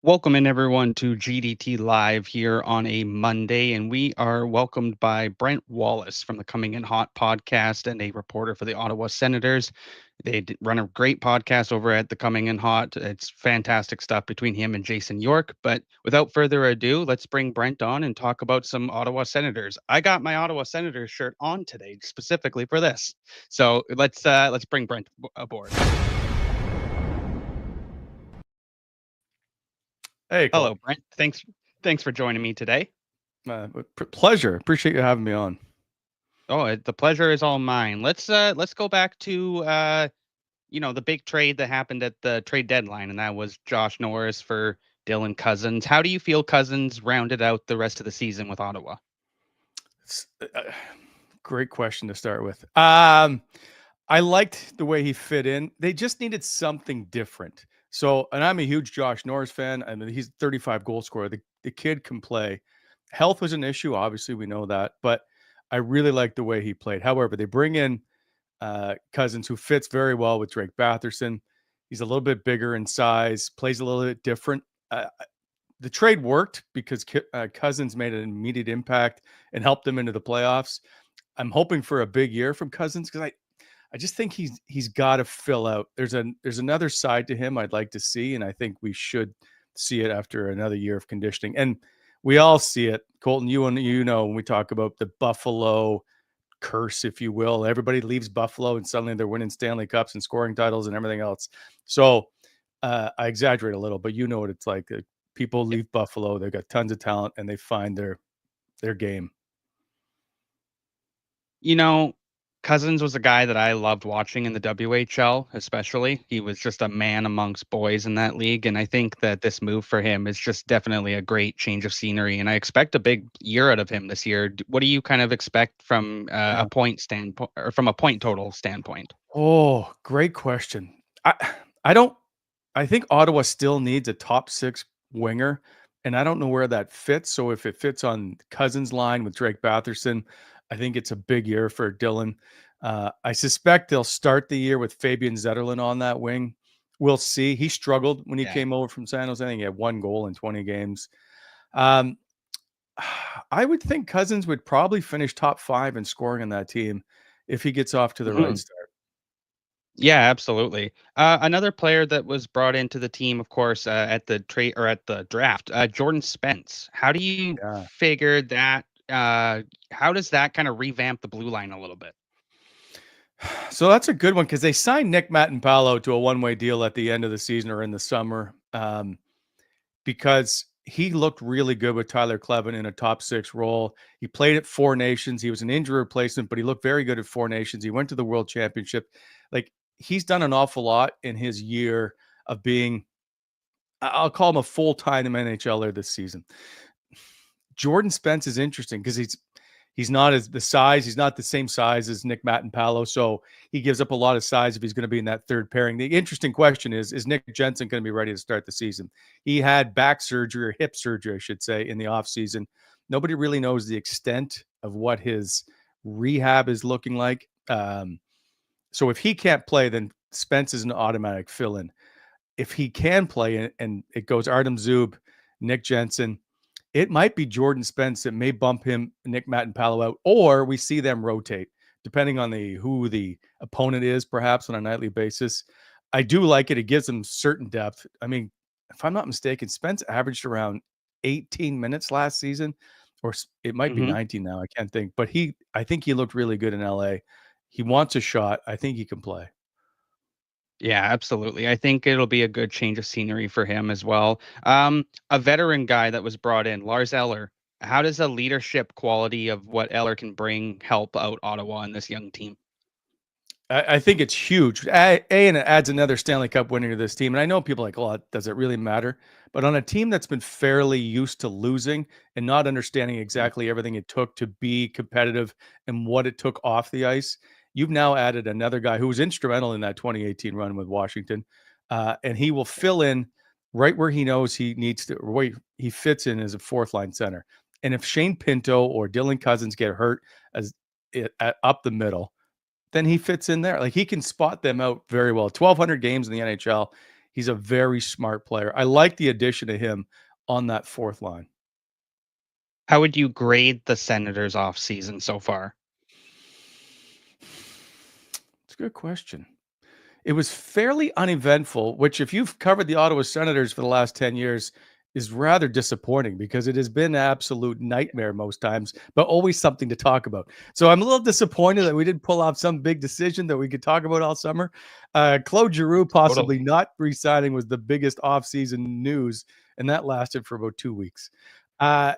Welcome in everyone to GDT Live here on a Monday, and we are welcomed by Brent Wallace from the Coming In Hot podcast and a reporter for the Ottawa Senators. Run a great podcast over at the Coming In Hot. It's fantastic stuff between him and Jason York. But without further ado, let's bring Brent on and talk about some Ottawa Senators. I got my Ottawa Senators shirt on today specifically for this, so let's bring Brent aboard. Hey, Cole. Hello, Brent. Thanks for joining me today. Pleasure. Appreciate you having me on. Oh, the pleasure is all mine. Let's go back to the big trade that happened at the trade deadline, and that was Josh Norris for Dylan Cousins. How do you feel Cousins rounded out the rest of the season with Ottawa? It's great question to start with. I liked the way he fit in. They just needed something different. So, and I'm a huge Josh Norris fan. I mean, he's 35 goal scorer. The kid can play. Health was an issue, obviously, we know that, but I really like the way he played. However, they bring in Cousins, who fits very well with Drake Batherson. He's a little bit bigger in size, plays a little bit different. The trade worked because Cousins made an immediate impact and helped them into the playoffs. I'm hoping for a big year from Cousins because I just think he's got to fill out. There's another side to him I'd like to see, and I think we should see it after another year of conditioning. And we all see it, Colton. You know when we talk about the Buffalo curse, if you will. Everybody leaves Buffalo, and suddenly they're winning Stanley Cups and scoring titles and everything else. So I exaggerate a little, but you know what it's like. People leave Buffalo, they've got tons of talent, and they find their game. Cousins was a guy that I loved watching in the WHL, especially. He was just a man amongst boys in that league. And I think that this move for him is just definitely a great change of scenery. And I expect a big year out of him this year. What do you kind of expect from a point standpoint or from a point total standpoint? Oh, great question. I think Ottawa still needs a top 6 winger, and I don't know where that fits. So if it fits on Cousins' line with Drake Batherson, I think it's a big year for Dylan. I suspect they'll start the year with Fabian Zetterlund on that wing. We'll see. He struggled when he came over from San Jose. I think he had 1 goal in 20 games. I would think Cousins would probably finish top 5 in scoring on that team if he gets off to the right start. Yeah, absolutely. Another player that was brought into the team, of course, at the trade or at the draft, Jordan Spence. How do you figure that? How does that kind of revamp the blue line a little bit? So that's a good one because they signed Nick Mattampalo to a one-way deal at the end of the season or in the summer because he looked really good with Tyler Kleven in a top 6 role. He played at 4 Nations. He was an injury replacement, but he looked very good at 4 Nations. He went to the World Championship. He's done an awful lot in his year of being, I'll call him a full-time NHLer this season. Jordan Spence is interesting because he's not the same size as Nick Mattampalo, so he gives up a lot of size if he's going to be in that third pairing. The interesting question is Nick Jensen going to be ready to start the season? He had back surgery or hip surgery, I should say, in the offseason. Nobody really knows the extent of what his rehab is looking like. So if he can't play, then Spence is an automatic fill-in. If he can play and it goes Artem Zub, Nick Jensen, it might be Jordan Spence that may bump him, Nick Mattampalo out, or we see them rotate, depending on who the opponent is, perhaps on a nightly basis. I do like it. It gives them certain depth. I mean, if I'm not mistaken, Spence averaged around 18 minutes last season, or it might be 19 now. I can't think. But I think he looked really good in LA. He wants a shot. I think he can play. Yeah, absolutely. I think it'll be a good change of scenery for him as well. A veteran guy that was brought in, Lars Eller. How does the leadership quality of what Eller can bring help out Ottawa and this young team? I think it's huge. And it adds another Stanley Cup winner to this team. And I know people are like, well, does it really matter? But on a team that's been fairly used to losing and not understanding Mhm. exactly everything it took to be competitive and what it took off the ice, you've now added another guy who was instrumental in that 2018 run with Washington. And he will fill in right where he knows he needs to, where he fits in as a fourth line center. And if Shane Pinto or Dylan Cousins get hurt as up the middle, then he fits in there. Like he can spot them out very well. 1,200 games in the NHL. He's a very smart player. I like the addition of him on that fourth line. How would you grade the Senators off season so far? It's a good question. It was fairly uneventful, which if you've covered the Ottawa Senators for the last 10 years is rather disappointing because it has been an absolute nightmare most times, but always something to talk about. So I'm a little disappointed that we didn't pull off some big decision that we could talk about all summer. Claude Giroux possibly Totally. not re-signing was the biggest offseason news, and that lasted for about 2 weeks. Uh,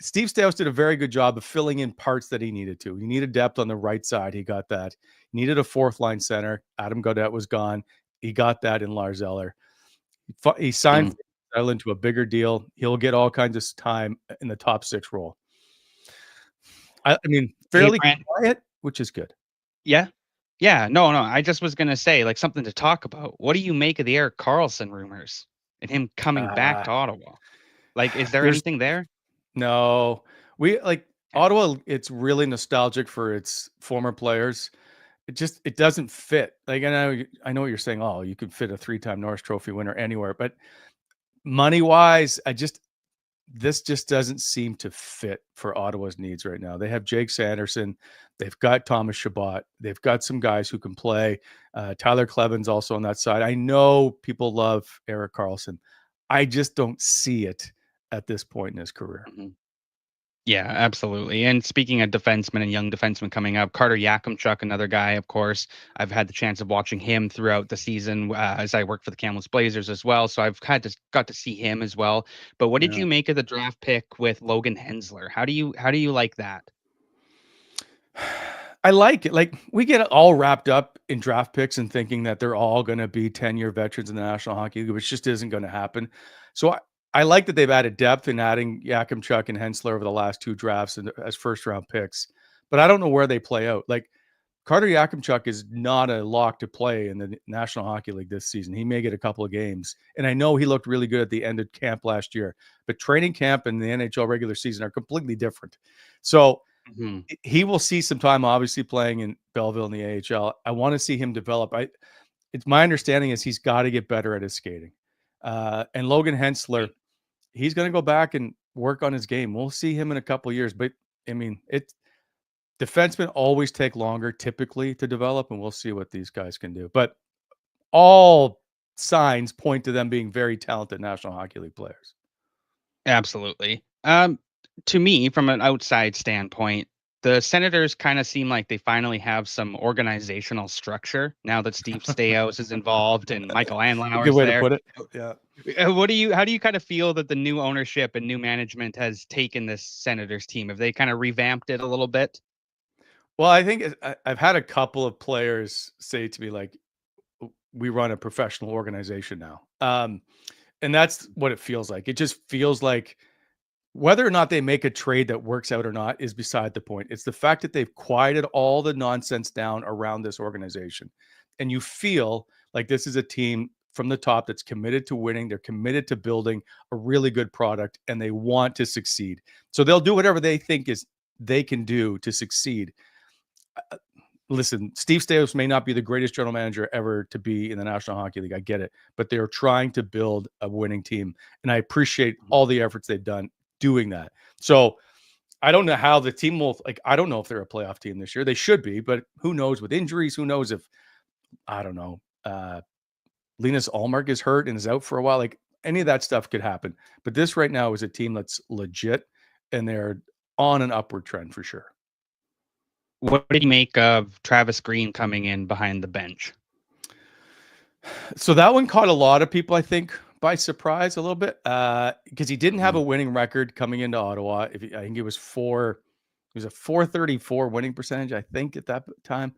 Steve Stamkos did a very good job of filling in parts that he needed to. He needed depth on the right side. He got that. He needed a fourth line center. Adam Gaudette was gone. He got that in Lars Eller. He signed Mm. Eller into a bigger deal. He'll get all kinds of time in the top six role. I mean, Hey, fairly Brent. quiet, which is good. Yeah. Yeah. No, no. I just was gonna say, like, something to talk about. What do you make of the Eric Carlson rumors and him coming back Uh, to Ottawa? Like, is there there's anything there? no, we like Okay. Ottawa. It's really nostalgic for its former players. It doesn't fit. Like I know what you're saying. Oh, you could fit a 3-time Norris Trophy winner anywhere, but money wise, this just doesn't seem to fit for Ottawa's needs right now. They have Jake Sanderson, they've got Thomas Chabot, they've got some guys who can play. Tyler Kleven's also on that side. I know people love Eric Carlson. I just don't see it at this point in his career. Mhm. Yeah, absolutely. And speaking of defensemen and young defensemen coming up, Carter Yakimchuk, another guy, of course. I've had the chance of watching him throughout the season as I work for the Kamloops Blazers as well. So I've got to see him as well. But what did Yeah. you make of the draft pick with Logan Hensler? How do you like that? I like it. Like we get all wrapped up in draft picks and thinking that they're all going to be 10-year veterans in the National Hockey League, which just isn't going to happen. So I like that they've added depth in adding Yakimchuk and Hensler over the last two drafts and as first round picks. But I don't know where they play out. Like Carter Yakimchuk is not a lock to play in the National Hockey League this season. He may get a couple of games. And I know he looked really good at the end of camp last year, but training camp and the NHL regular season are completely different. So Mhm. he will see some time, obviously playing in Belleville in the AHL. I want to see him develop. It's my understanding is he's got to get better at his skating. And Logan Hensler, he's going to go back and work on his game. We'll see him in a couple of years, but I mean, defensemen always take longer typically to develop, and we'll see what these guys can do. But all signs point to them being very talented National Hockey League players. Absolutely. To me, from an outside standpoint, the Senators kind of seem like they finally have some organizational structure now that Steve Staios is involved and Michael A good Andlauer's way to there. put it. Yeah. How do you kind of feel that the new ownership and new management has taken this Senators team? Have they kind of revamped it a little bit? Well, I think I've had a couple of players say to me like, we run a professional organization now. And that's what it feels like. It just feels like whether or not they make a trade that works out or not is beside the point. It's the fact that they've quieted all the nonsense down around this organization. And you feel like this is a team from the top that's committed to winning. They're committed to building a really good product and they want to succeed. So they'll do whatever they think is they can do to succeed. Listen, Steve Stamkos may not be the greatest general manager ever to be in the National Hockey League. I get it, but they're trying to build a winning team, and I appreciate Mhm. all the efforts they've done doing that. So I don't know how the team will like. I don't know if they're a playoff team this year. They should be, but who knows with injuries? Who knows if I don't know. Linus Allmark is hurt and is out for a while. Like any of that stuff could happen. But this right now is a team that's legit, and they're on an upward trend for sure. What did you make of Travis Green coming in behind the bench? So that one caught a lot of people, I think, by surprise a little bit, because he didn't have a Mhm. winning record coming into Ottawa. I think it was a 434 winning percentage, I think, at that time.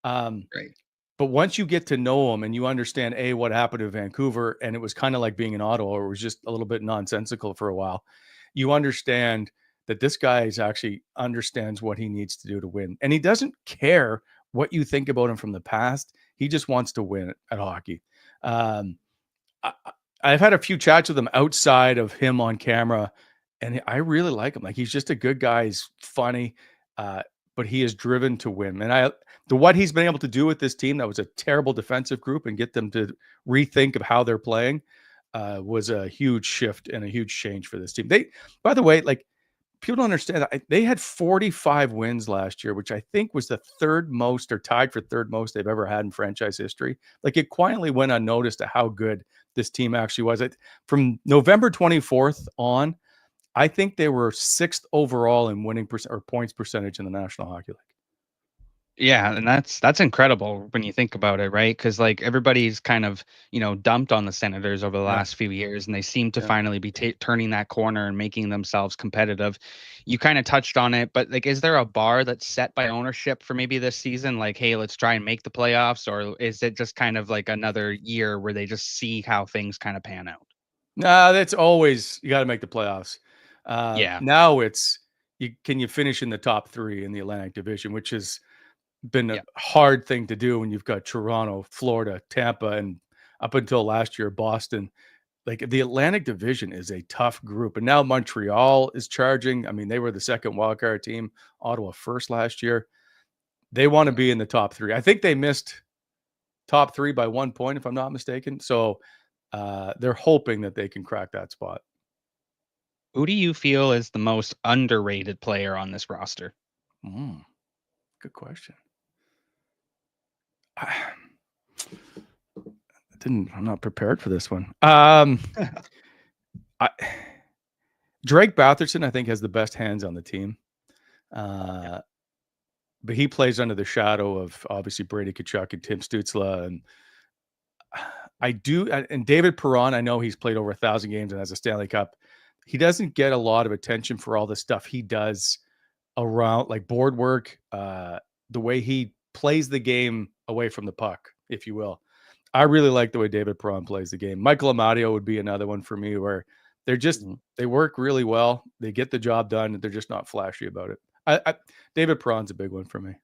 Um, Right. But once you get to know him and you understand what happened to Vancouver, and it was kind of like being in Ottawa, or it was just a little bit nonsensical for a while, you understand that this guy is actually understands what he needs to do to win, and he doesn't care what you think about him from the past. He just wants to win at hockey. Um, I, I've had a few chats with him outside of him on camera, and I really like him. Like, he's just a good guy. He's funny, uh, but he is driven to win. And what he's been able to do with this team that was a terrible defensive group and get them to rethink of how they're playing was a huge shift and a huge change for this team. They, by the way, like, people don't understand that they had 45 wins last year, which I think was the third most or tied for third most they've ever had in franchise history. Like, it quietly went unnoticed at how good this team actually was. From November 24th on, I think they were sixth overall in winning or points percentage in the National Hockey League. Yeah, and that's incredible when you think about it, right? Because like everybody's kind of dumped on the Senators over the Yeah, last few years, and they seem to yeah. finally be turning that corner and making themselves competitive. You kind of touched on it, but like, is there a bar that's set by ownership for maybe this season? Like, hey, let's try and make the playoffs, or is it just kind of like another year where they just see how things kind of pan out? Nah, that's always you got to make the playoffs. Yeah, Now it's can you finish in the top three in the Atlantic Division, which has been a yeah. hard thing to do when you've got Toronto, Florida, Tampa, and up until last year, Boston. Like, the Atlantic Division is a tough group. And now Montreal is charging. I mean, they were the second wildcard team, Ottawa first last year. They want to be in the top three. I think they missed top three by 1 point, if I'm not mistaken. So they're hoping that they can crack that spot. Who do you feel is the most underrated player on this roster? Mm, good question. I I'm not prepared for this one. I, Drake Batherson, I think, has the best hands on the team. Yeah. But he plays under the shadow of obviously Brady Tkachuk and Tim Stützle. And and David Perron, I know he's played over 1,000 games and has a Stanley Cup. He doesn't get a lot of attention for all the stuff he does around, like board work, the way he plays the game away from the puck, if you will. I really like the way David Perron plays the game. Michael Amadio would be another one for me, where Mhm. they work really well. They get the job done. And they're just not flashy about it. David Perron's a big one for me.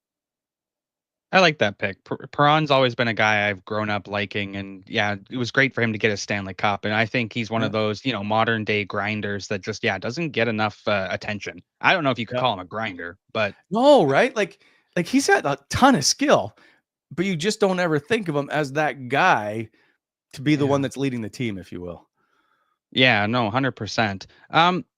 I like that pick. Perron's always been a guy I've grown up liking, and yeah, it was great for him to get a Stanley Cup. And I think he's one Yeah. of those, modern day grinders that just, yeah, doesn't get enough attention. I don't know if you could Yeah. call him a grinder, but No, right? Like he's had a ton of skill, but you just don't ever think of him as that guy to be the one yeah, that's leading the team, if you will. yeah, no, 100%.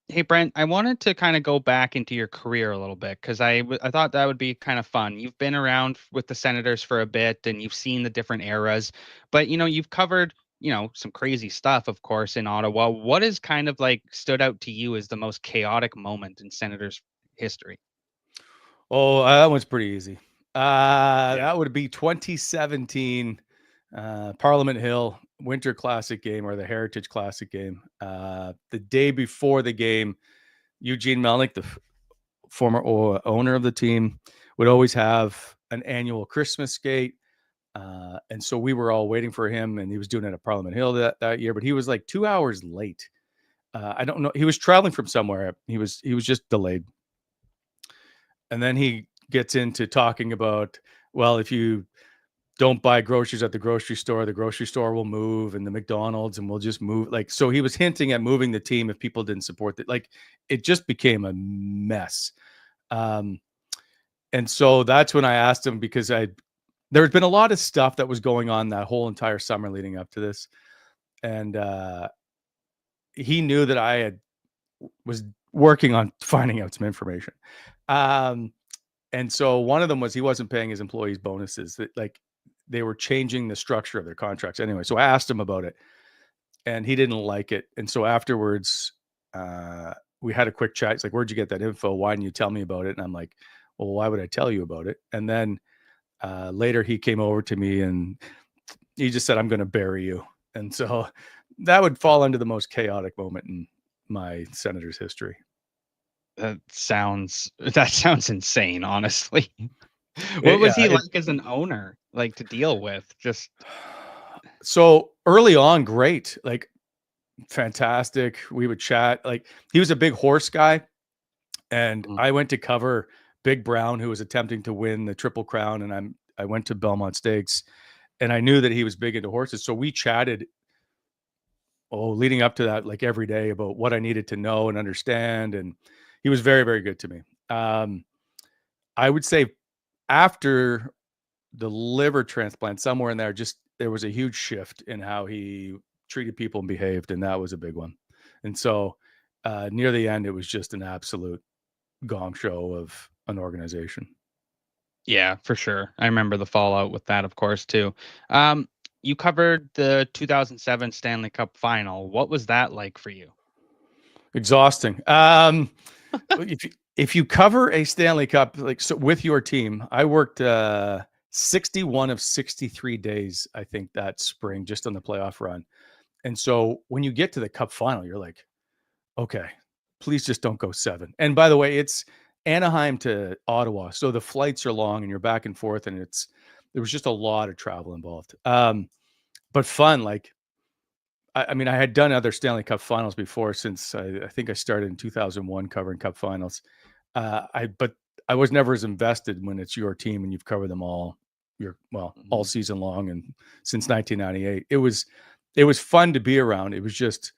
Hey Brent, I wanted to kind of go back into your career a little bit because I thought that would be kind of fun. You've been around with the Senators for a bit and you've seen the different eras, but you've covered, some crazy stuff, of course, in Ottawa. What is kind of like stood out to you as the most chaotic moment in Senators history? Oh, that one's pretty easy. Yeah. That would be 2017 Parliament Hill Winter Classic game, or the Heritage Classic game. The day before the game, Eugene Melnick, the former owner of the team, would always have an annual Christmas skate. And so we were all waiting for him, and he was doing it at Parliament Hill that year, but he was like 2 hours late. I don't know. He was traveling from somewhere. He was just delayed. And then he gets into talking about, well, if you don't buy groceries at the grocery store will move, and the McDonald's, and we'll just move. Like, so he was hinting at moving the team if people didn't support it. Like, it just became a mess. Um, and so that's when I asked him, because there had been a lot of stuff that was going on that whole entire summer leading up to this. And he knew that was working on finding out some information. Um, and so one of them was he wasn't paying his employees bonuses, that, like, they were changing the structure of their contracts anyway. So I asked him about it, and he didn't like it. And so afterwards, we had a quick chat. He's like, "Where'd you get that info? Why didn't you tell me about it?" And I'm like, "Well, why would I tell you about it?" And then later he came over to me and he just said, "I'm going to bury you." And so that would fall into the most chaotic moment in my Senators history. That sounds insane, honestly. What was Yeah. he like as an owner, like to deal with? Just So early on, great, like fantastic. We would chat. Like he was a big horse guy, and mm, I went to cover Big Brown, who was attempting to win the Triple Crown, and I went to Belmont Stakes, and I knew that he was big into horses, so we chatted leading up to that, like every day about what I needed to know and understand. And he was very, very good to me. Um, I would say after the liver transplant, somewhere in there, just there was a huge shift in how he treated people and behaved. And that was a big one. And so near the end, it was just an absolute gong show of an organization. yeah, for sure. I remember the fallout with that, of course, too. Um, you covered the 2007 Stanley Cup final. What was that like for you? Exhausting. If you cover a Stanley Cup like so with your team, I worked 61 of 63 days, I think, that spring just on the playoff run. And so when you get to the cup final, you're like, okay, please just don't go 7. And by the way, it's Anaheim to Ottawa. So the flights are long and you're back and forth, and there was just a lot of travel involved. But fun, like I mean, I had done other Stanley Cup finals before since I think I started in 2001 covering cup finals. But I was never as invested when it's your team and you've covered them all all Mhm. season long and since 1998. It was fun to be around. It was just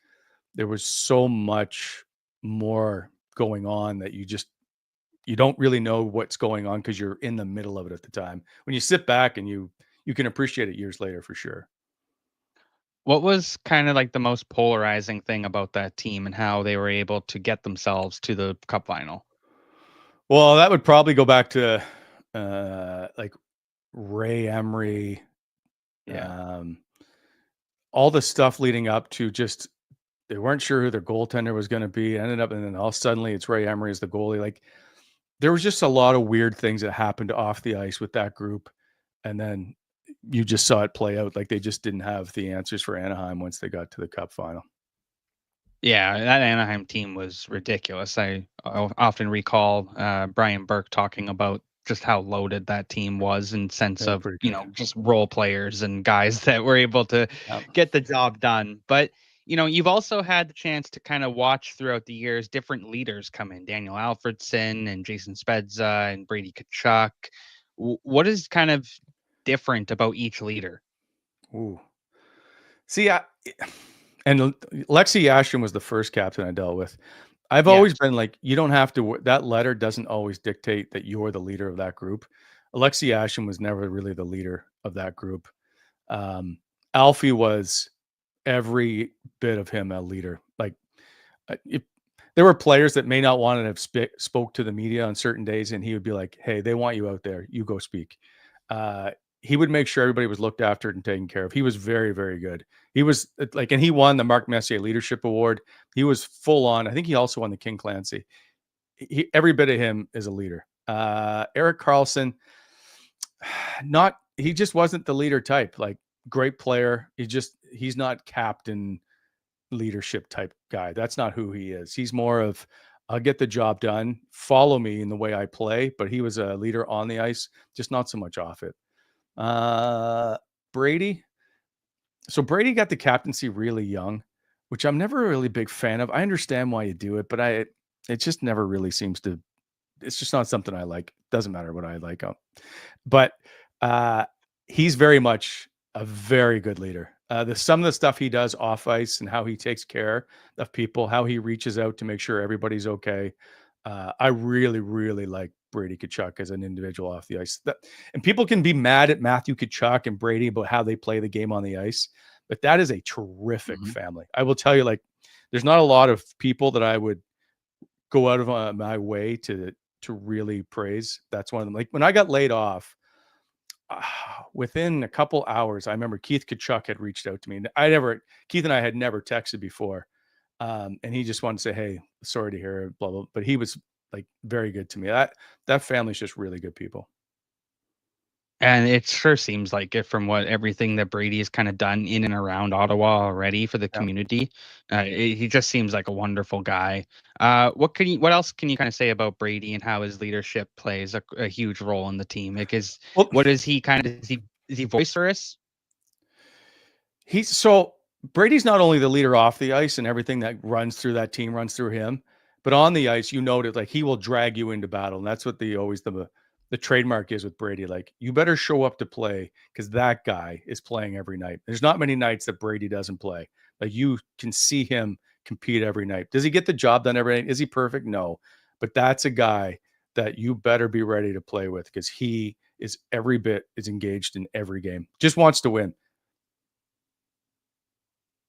there was so much more going on that you don't really know what's going on because you're in the middle of it at the time. When you sit back and you can appreciate it years later for sure. What was kind of like the most polarizing thing about that team and how they were able to get themselves to the cup final? Well, that would probably go back to like Ray Emery, Yeah. um, all the stuff leading up to just they weren't sure who their goaltender was going to be. Ended up, and then all suddenly it's Ray Emery as the goalie. Like there was just a lot of weird things that happened off the ice with that group, and then you just saw it play out. Like they just didn't have the answers for Anaheim once they got to the Cup final. Yeah, that Anaheim team was ridiculous. I often recall Brian Burke talking about just how loaded that team was in sense They were of, pretty good. just role players and guys that were able to Yep. get the job done. But, you've also had the chance to kind of watch throughout the years different leaders come in, Daniel Alfredson and Jason Spezza and Brady Kachuk. What is kind of different about each leader? Ooh. See, and Lexi Ashton was the first captain I dealt with. I've always Yes. been like, you don't have to. That letter doesn't always dictate that you're the leader of that group. Alexi Ashton was never really the leader of that group. Um, Alfie was every bit of him a leader. Like, if there were players that may not want to have spoke to the media on certain days, and he would be like, "Hey, they want you out there. You go speak." Uh, he would make sure everybody was looked after and taken care of. He was very, very good. He was like, and he won the Mark Messier Leadership Award. He was full on. I think he also won the King Clancy. Every bit of him is a leader. Eric Carlson, not he just wasn't the leader type. Like great player. He's not captain leadership type guy. That's not who he is. He's more of I'll get the job done. Follow me in the way I play. But he was a leader on the ice, just not so much off it. Brady. So Brady got the captaincy really young, which I'm never a really big fan of. I understand why you do it, but it just never really seems to. It's just not something I like. Doesn't matter what I like. But uh, he's very much a very good leader. Some of the stuff he does off ice and how he takes care of people, how he reaches out to make sure everybody's okay. I really, really like Brady Kachuk as an individual off the ice. And people can be mad at Matthew Kachuk and Brady about how they play the game on the ice, but that is a terrific Mhm. family. I will tell you, like, there's not a lot of people that I would go out of my way to really praise. That's one of them. Like when I got laid off, within a couple hours, I remember Keith Kachuk had reached out to me. Keith and I had never texted before. And he just wanted to say, "Hey, sorry to hear it, blah, blah." But he was like very good to me. That family's just really good people. And it sure seems like it from what everything that Brady has kind of done in and around Ottawa already for the Yeah. community. He just seems like a wonderful guy. What else can you kind of say about Brady and how his leadership plays a huge role in the team? Like, Well, what is he kind of, is he boisterous? he's so Brady's not only the leader off the ice and everything that runs through that team runs through him, but on the ice, you noted like he will drag you into battle. And that's what the trademark is with Brady. Like you better show up to play because that guy is playing every night. There's not many nights that Brady doesn't play. Like you can see him compete every night. Does he get the job done every night? Is he perfect? No. But that's a guy that you better be ready to play with because he is every bit is engaged in every game. Just wants to win.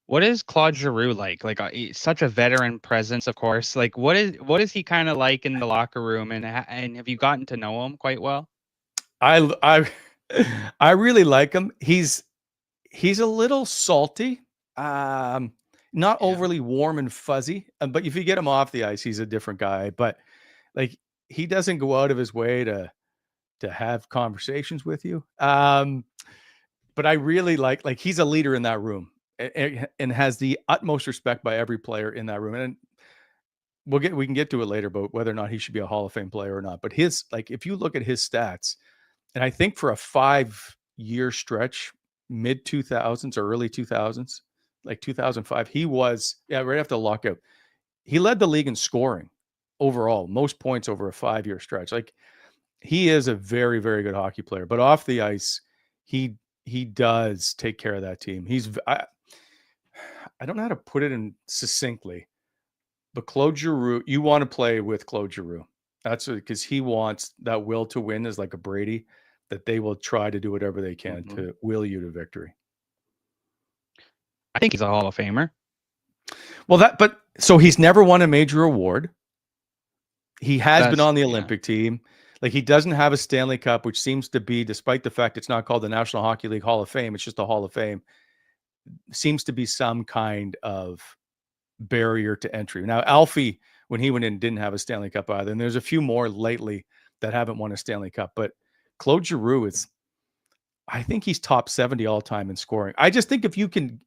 What is Claude Giroux like? Like, such a veteran presence, of course. Like, what is he kind of like in the locker room, and have you gotten to know him quite well? I I really like him. He's a little salty, um, not Yeah. overly warm and fuzzy, but if you get him off the ice, he's a different guy. But like he doesn't go out of his way to have conversations with you. But I really like he's a leader in that room and has the utmost respect by every player in that room. And we can get to it later about whether or not he should be a Hall of Fame player or not. But his like if you look at his stats, and I think for a 5-year stretch, mid 2000s or early 2000s, like 2005, he was, yeah, right after the lockout, he led the league in scoring overall, most points over a 5-year stretch. Like he is a very, very good hockey player, but off the ice, he he does take care of that team. I don't know how to put it in succinctly, but Claude Giroux, you want to play with Claude Giroux. That's because he wants that will to win is like a Brady, that they will try to do whatever they can Mhm. to will you to victory. I think he's a Hall of Famer. Well, but so he's never won a major award. He has been That's on the yeah. Olympic team. Like he doesn't have a Stanley Cup, which seems to be, despite the fact it's not called the National Hockey League Hall of Fame, it's just a Hall of Fame, seems to be some kind of barrier to entry. Now, Alfie, when he went in, didn't have a Stanley Cup either. And there's a few more lately that haven't won a Stanley Cup. But Claude Giroux is, I think he's top 70 all time in scoring. I just think if you can,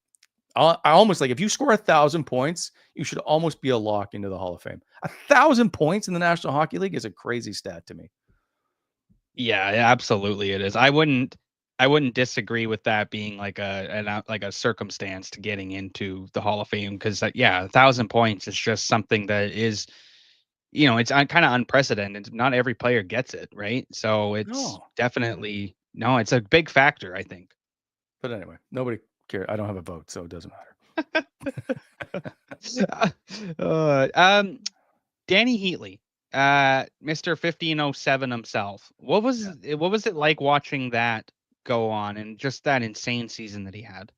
I almost like if you score 1,000 points, you should almost be a lock into the Hall of Fame. 1,000 points in the National Hockey League is a crazy stat to me. Yeah, absolutely it is. I wouldn't disagree with that being like like a circumstance to getting into the Hall of Fame because yeah, 1,000 points is just something that is, it's kind of unprecedented. Not every player gets it, right? So it's No, definitely no, it's a big factor, I think. but anyway, nobody cares. I don't have a vote, so it doesn't uh, um, Danny Heatley, Mr. 1507 himself. matter. What was it like watching that go on and just that insane season that he had?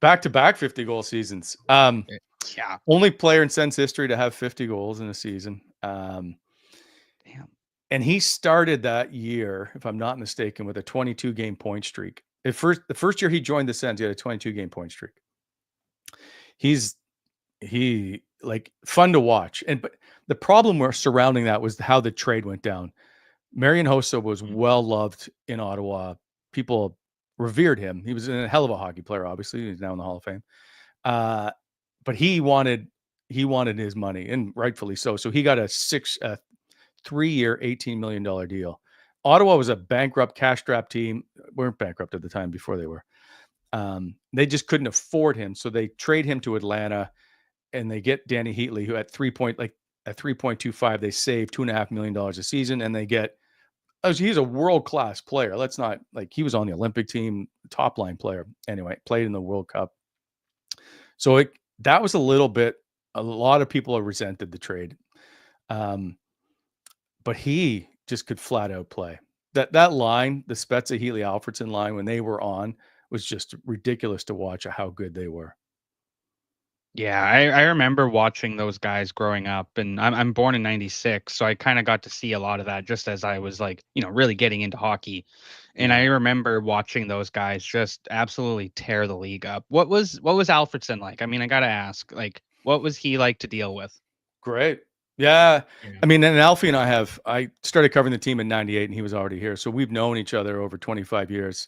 Back to back 50-goal seasons. Eh, Yeah, Only player in Sens history to have 50 goals in a season. damn. And he started that year, if I'm not mistaken, with a 22 game point streak. The first year he joined the Sens, he had a 22 game point streak. He's he like fun to watch. And but the problem we're surrounding that was how the trade went down. Marian Hossa was Mhm. well loved in Ottawa. People revered him. He was a hell of a hockey player, obviously. He's now in the Hall of Fame. Uh, but he wanted his money, and rightfully so. So he got a 3-year, $18 million deal. Ottawa was a bankrupt, cash-strapped team. Weren't bankrupt at the time before they were. They just couldn't afford him, so they trade him to Atlanta, and they get Danny Heatley, who at 3.25, they save $2.5 million a season, and they get. Oh, he's a world class player. Let's not like he was on the Olympic team, top line player. Anyway, played in the World Cup. So that was a little bit. A lot of people have resented the trade. Um, but he just could flat out play. That line, the Spezza Healy Alfredson line, when they were on, was just ridiculous to watch how good they were. Yeah, I remember watching those guys growing up, and I'm born in '96, so I kind of got to see a lot of that just as I was like, really getting into hockey. And Yeah, I remember watching those guys just absolutely tear the league up. What was Alfredson like? I mean, I gotta ask, like, what was he like to deal with? great. Yeah. Yeah. I mean, and Alfie and I started covering the team in 98 and he was already here. So we've known each other over 25 years.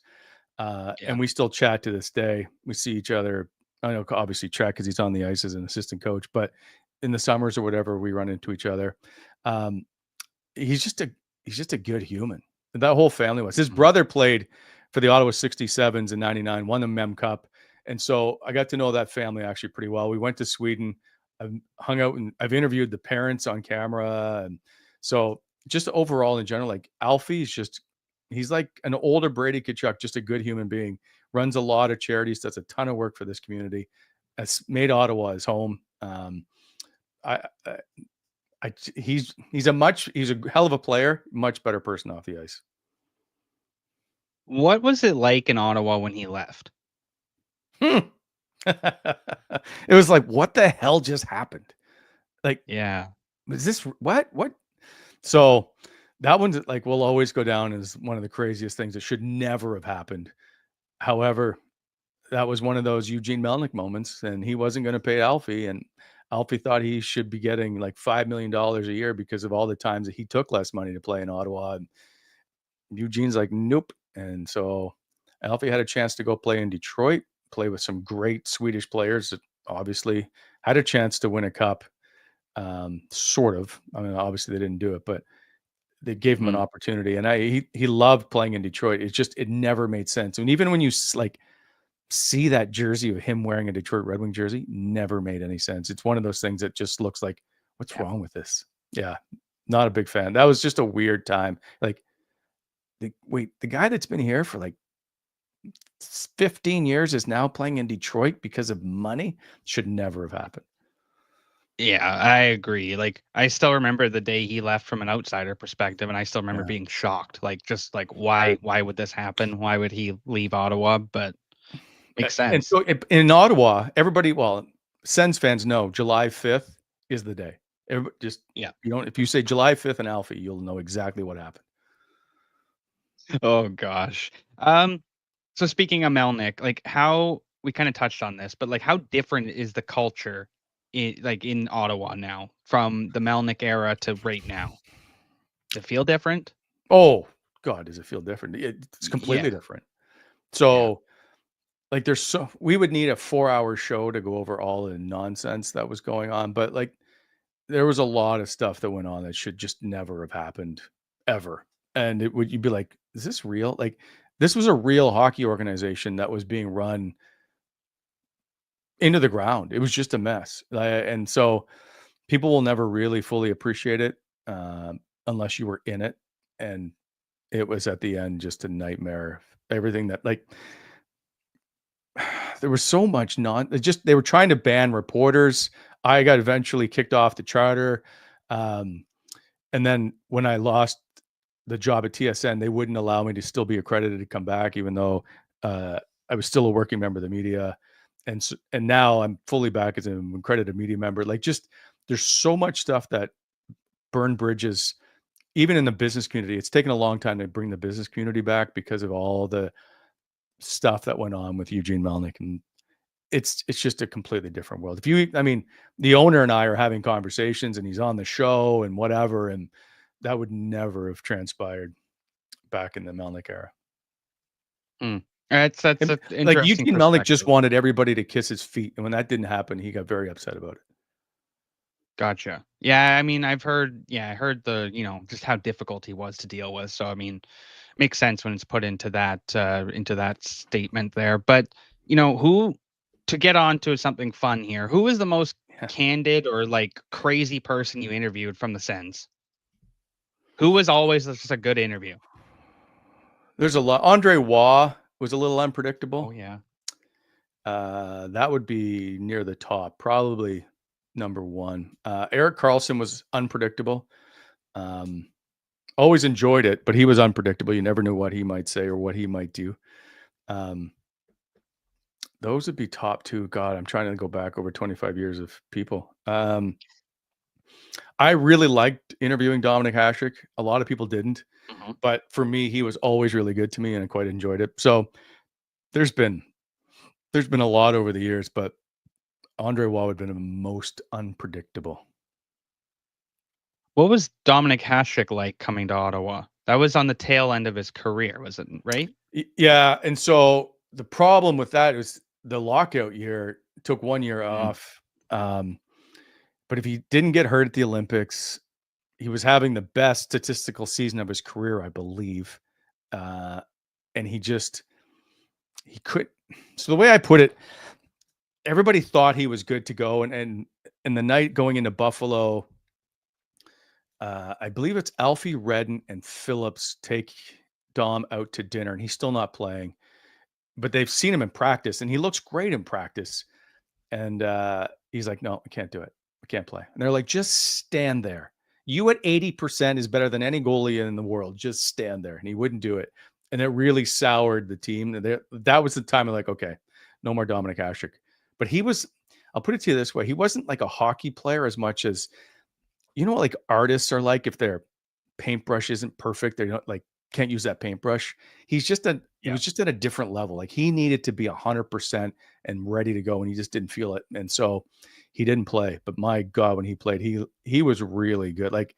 Yeah. And we still chat to this day. We see each other. I know obviously chat because he's on the ice as an assistant coach, but in the summers or whatever, we run into each other. Um, he's just a he's just a good human. That whole family was. His Mhm. brother played for the Ottawa 67s in 99, won the Mem Cup. And so I got to know that family actually pretty well. We went to Sweden. I've hung out and I've interviewed the parents on camera. And so just overall in general, like Alfie's just he's like an older Brady Tkachuk, just a good human being. Runs a lot of charities, does a ton of work for this community. Has made Ottawa his home. I he's a hell of a player, much better person off the ice. What was it like in Ottawa when he left? Hmm. It was like, what the hell just happened? Like, Yeah. is this what? So that one's like will always go down as one of the craziest things that should never have happened. However, that was one of those Eugene Melnick moments, and he wasn't going to pay Alfie, and Alfie thought he should be getting like $5 million a year because of all the times that he took less money to play in Ottawa. And Eugene's like, nope. And so Alfie had a chance to go play in Detroit, play with some great Swedish players that obviously had a chance to win a cup. Sort of. I mean, obviously they didn't do it, but they gave him an Mhm. opportunity. And he loved playing in Detroit. It's just it never made sense. And even when you like see that jersey of him wearing a Detroit Red Wing jersey, never made any sense. It's one of those things that just looks like, what's Yeah. wrong with this? Yeah, not a big fan. That was just a weird time. Like, the guy that's been here for like 15 years is now playing in Detroit because of money. Should never have happened. Yeah, I agree. Like, I still remember the day he left from an outsider perspective, and I still remember Yeah. being shocked. Like, just like, why would this happen? Why would he leave Ottawa? But makes And sense. so in Ottawa, everybody, well, Sens fans know July 5th is the day. Everybody just, Yeah. you don't, if you say July 5th and Alfie, you'll know exactly what happened. Oh gosh. So speaking of Melnick, like how we kind of touched on this, but like how different is the culture in Ottawa now from the Melnick era to right now? Does it feel different? Oh, God, does it feel different? It's completely Yeah. different. Yeah. So, like, we would need a 4-hour show to go over all the nonsense that was going on. But like, there was a lot of stuff that went on that should just never have happened ever. And you'd be like, is this real? Like, this was a real hockey organization that was being run into the ground. It was just a mess. And so people will never really fully appreciate it unless you were in it. And it was at the end just a nightmare. Everything that like there was so much they were trying to ban reporters. I got eventually kicked off the charter. Um, and then when I lost the job at TSN, they wouldn't allow me to still be accredited to come back, even though uh, I was still a working member of the media. And now I'm fully back as an accredited media member. Like, just there's so much stuff that burned bridges, even in the business community. It's taken a long time to bring the business community back because of all the stuff that went on with Eugene Melnick, and it's just a completely different world. I mean, the owner and I are having conversations, and he's on the show and whatever, and that would never have transpired back in the Melnick era. Hmm. That's And an like interesting Eugene Melnick just perspective. wanted everybody to kiss his feet, and when that didn't happen, he got very upset about it. Gotcha. Yeah, I mean, I heard just how difficult he was to deal with. So, I mean, makes sense when it's put into that statement there. But, who to get on to something fun here, who is the most Yeah. candid or like crazy person you interviewed from the Sens? Who was always just a good interview? There's a lot. Andre Waugh was a little Oh unpredictable. yeah. That would be near the top, probably number one. Eric Carlson was unpredictable. Um, Always enjoyed it, but he was unpredictable. You never knew what he might say or what he might do. Um, those would be top two. God, I'm trying to go back over 25 years of people. I really liked interviewing Dominic Hasek. A lot of people didn't, Mhm. but for me, he was always really good to me, and I quite enjoyed it. So there's been a lot over the years, but Andre Waugh would have been the most unpredictable. What was Dominic Hasek like coming to Ottawa? That was on the tail end of his career, was it right? Yeah, and so the problem with that is the lockout year took 1 year Mm. off. But if he didn't get hurt at the Olympics, he was having the best statistical season of his career, I believe. Uh, and he could. So the way I put it, everybody thought he was good to go, and the night going into Buffalo, I believe it's Alfie Redden and Phillips take Dom out to dinner, and he's still not playing, but they've seen him in practice, and he looks great in practice. And he's like, "No, I can't do it. I can't play." And they're like, "Just stand there. You at 80% is better than any goalie in the world. Just stand there." And he wouldn't do it, and it really soured the team. That was the time of like, okay, no more Dominic Hasek. But he was. I'll put it to you this way: he wasn't like a hockey player as much as, you know what, like artists are like if their paintbrush isn't perfect, they're not like can't use that paintbrush. He Yeah. was just at a different level. Like he needed to be 100% and ready to go, and he just didn't feel it. And so he didn't play. But my God, when he played, he was really good. Like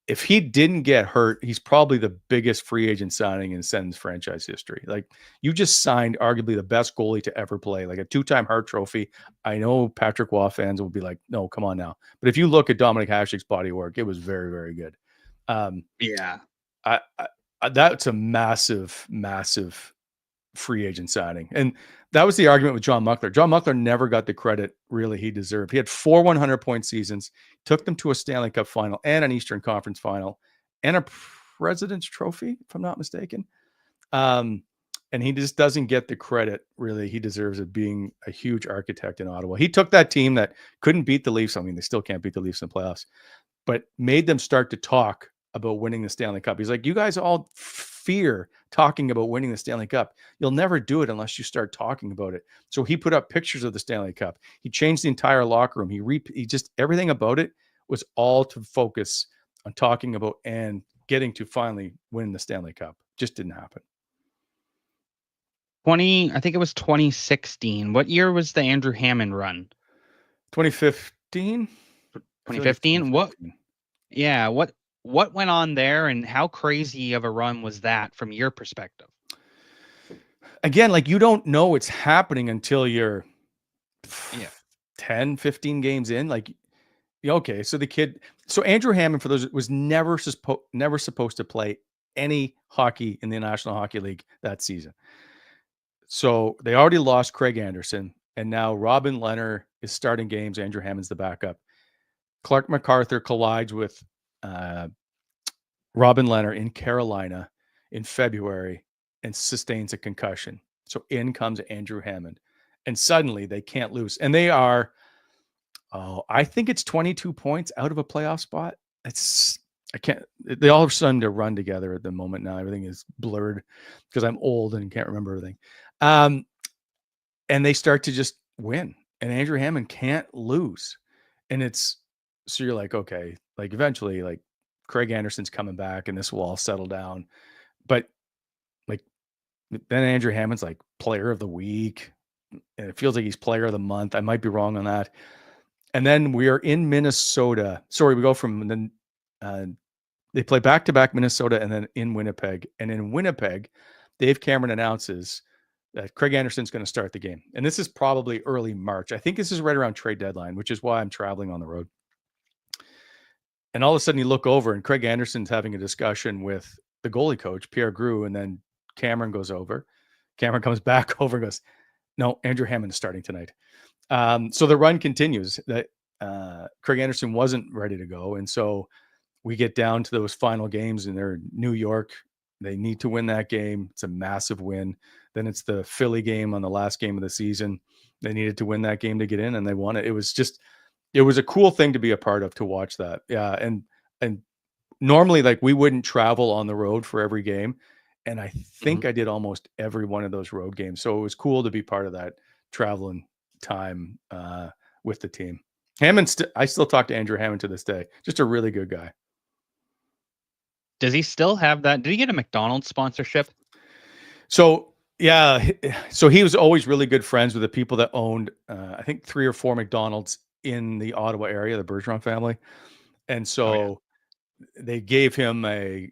if he didn't get hurt, he's probably the biggest free agent signing in Sens franchise history. Like you just signed arguably the best goalie to ever play, like a 2-time Hart Trophy. I know Patrick Waugh fans will be like, "No, come on now." But if you look at Dominic Hasek's body work, it was very, very good. Um, Yeah. that's a massive, massive free agent signing. And that was the argument with John Muckler. John Muckler never got the credit really he deserved. He had 4 100-point seasons, took them to a Stanley Cup final and an Eastern Conference final and a President's Trophy, if I'm not mistaken. And he just doesn't get the credit really he deserves of being a huge architect in Ottawa. He took that team that couldn't beat the Leafs. I mean, they still can't beat the Leafs in the playoffs, but made them start to talk about winning the Stanley Cup. He's like, "You guys all fear talking about winning the Stanley Cup. You'll never do it unless you start talking about it." So he put up pictures of the Stanley Cup. He changed the entire locker room. He just everything about it was all to focus on talking about and getting to finally win the Stanley Cup. Just didn't happen. 20, I think it was 2016. What year was the Andrew Hammond run? 2015. I feel like it's 2015. What 2015. Yeah, what went on there and how crazy of a run was that from your perspective? Again, like you don't know it's happening until you're Yeah. 10, 15 games in. Like, okay, so Andrew Hammond, for those, was never supposed to play any hockey in the National Hockey League that season. So they already lost Craig Anderson, and now Robin Leonard is starting games. Andrew Hammond's the backup. Clark MacArthur collides with Robin Leonard in Carolina in February and sustains a concussion. So in comes Andrew Hammond, and suddenly they can't lose. And they are, I think it's 22 points out of a playoff spot. They all of a sudden to run together at the moment now. Everything is blurred because I'm old and can't remember everything. And they start to just win, and Andrew Hammond can't lose. And so you're like, okay, like eventually, like Craig Anderson's coming back and this will all settle down. But like then Andrew Hammond's like player of the week, and it feels like he's player of the month. I might be wrong on that. And then we are in Minnesota. Sorry, we go from then they play back-to-back Minnesota and then in Winnipeg. And in Winnipeg, Dave Cameron announces that Craig Anderson's going to start the game. And this is probably early March. I think this is right around trade deadline, which is why I'm traveling on the road. And all of a sudden you look over and Craig Anderson's having a discussion with the goalie coach, Pierre Gru, and then Cameron goes over. Cameron comes back over and goes, "No, Andrew Hammond is starting tonight." So the run continues. That Craig Anderson wasn't ready to go. And so we get down to those final games, and they're in New York. They need to win that game. It's a massive win. Then it's the Philly game on the last game of the season. They needed to win that game to get in, and they won it. It was a cool thing to be a part of, to watch that. Yeah. And normally, like, we wouldn't travel on the road for every game. And I think I did almost every one of those road games. So it was cool to be part of that traveling time with the team. Hammond, I still talk to Andrew Hammond to this day. Just a really good guy. Does he still have that? Did he get a McDonald's sponsorship? So, yeah. So he was always really good friends with the people that owned, I think 3 or 4 McDonald's in the Ottawa area, the Bergeron family. And Oh yeah. so they gave him a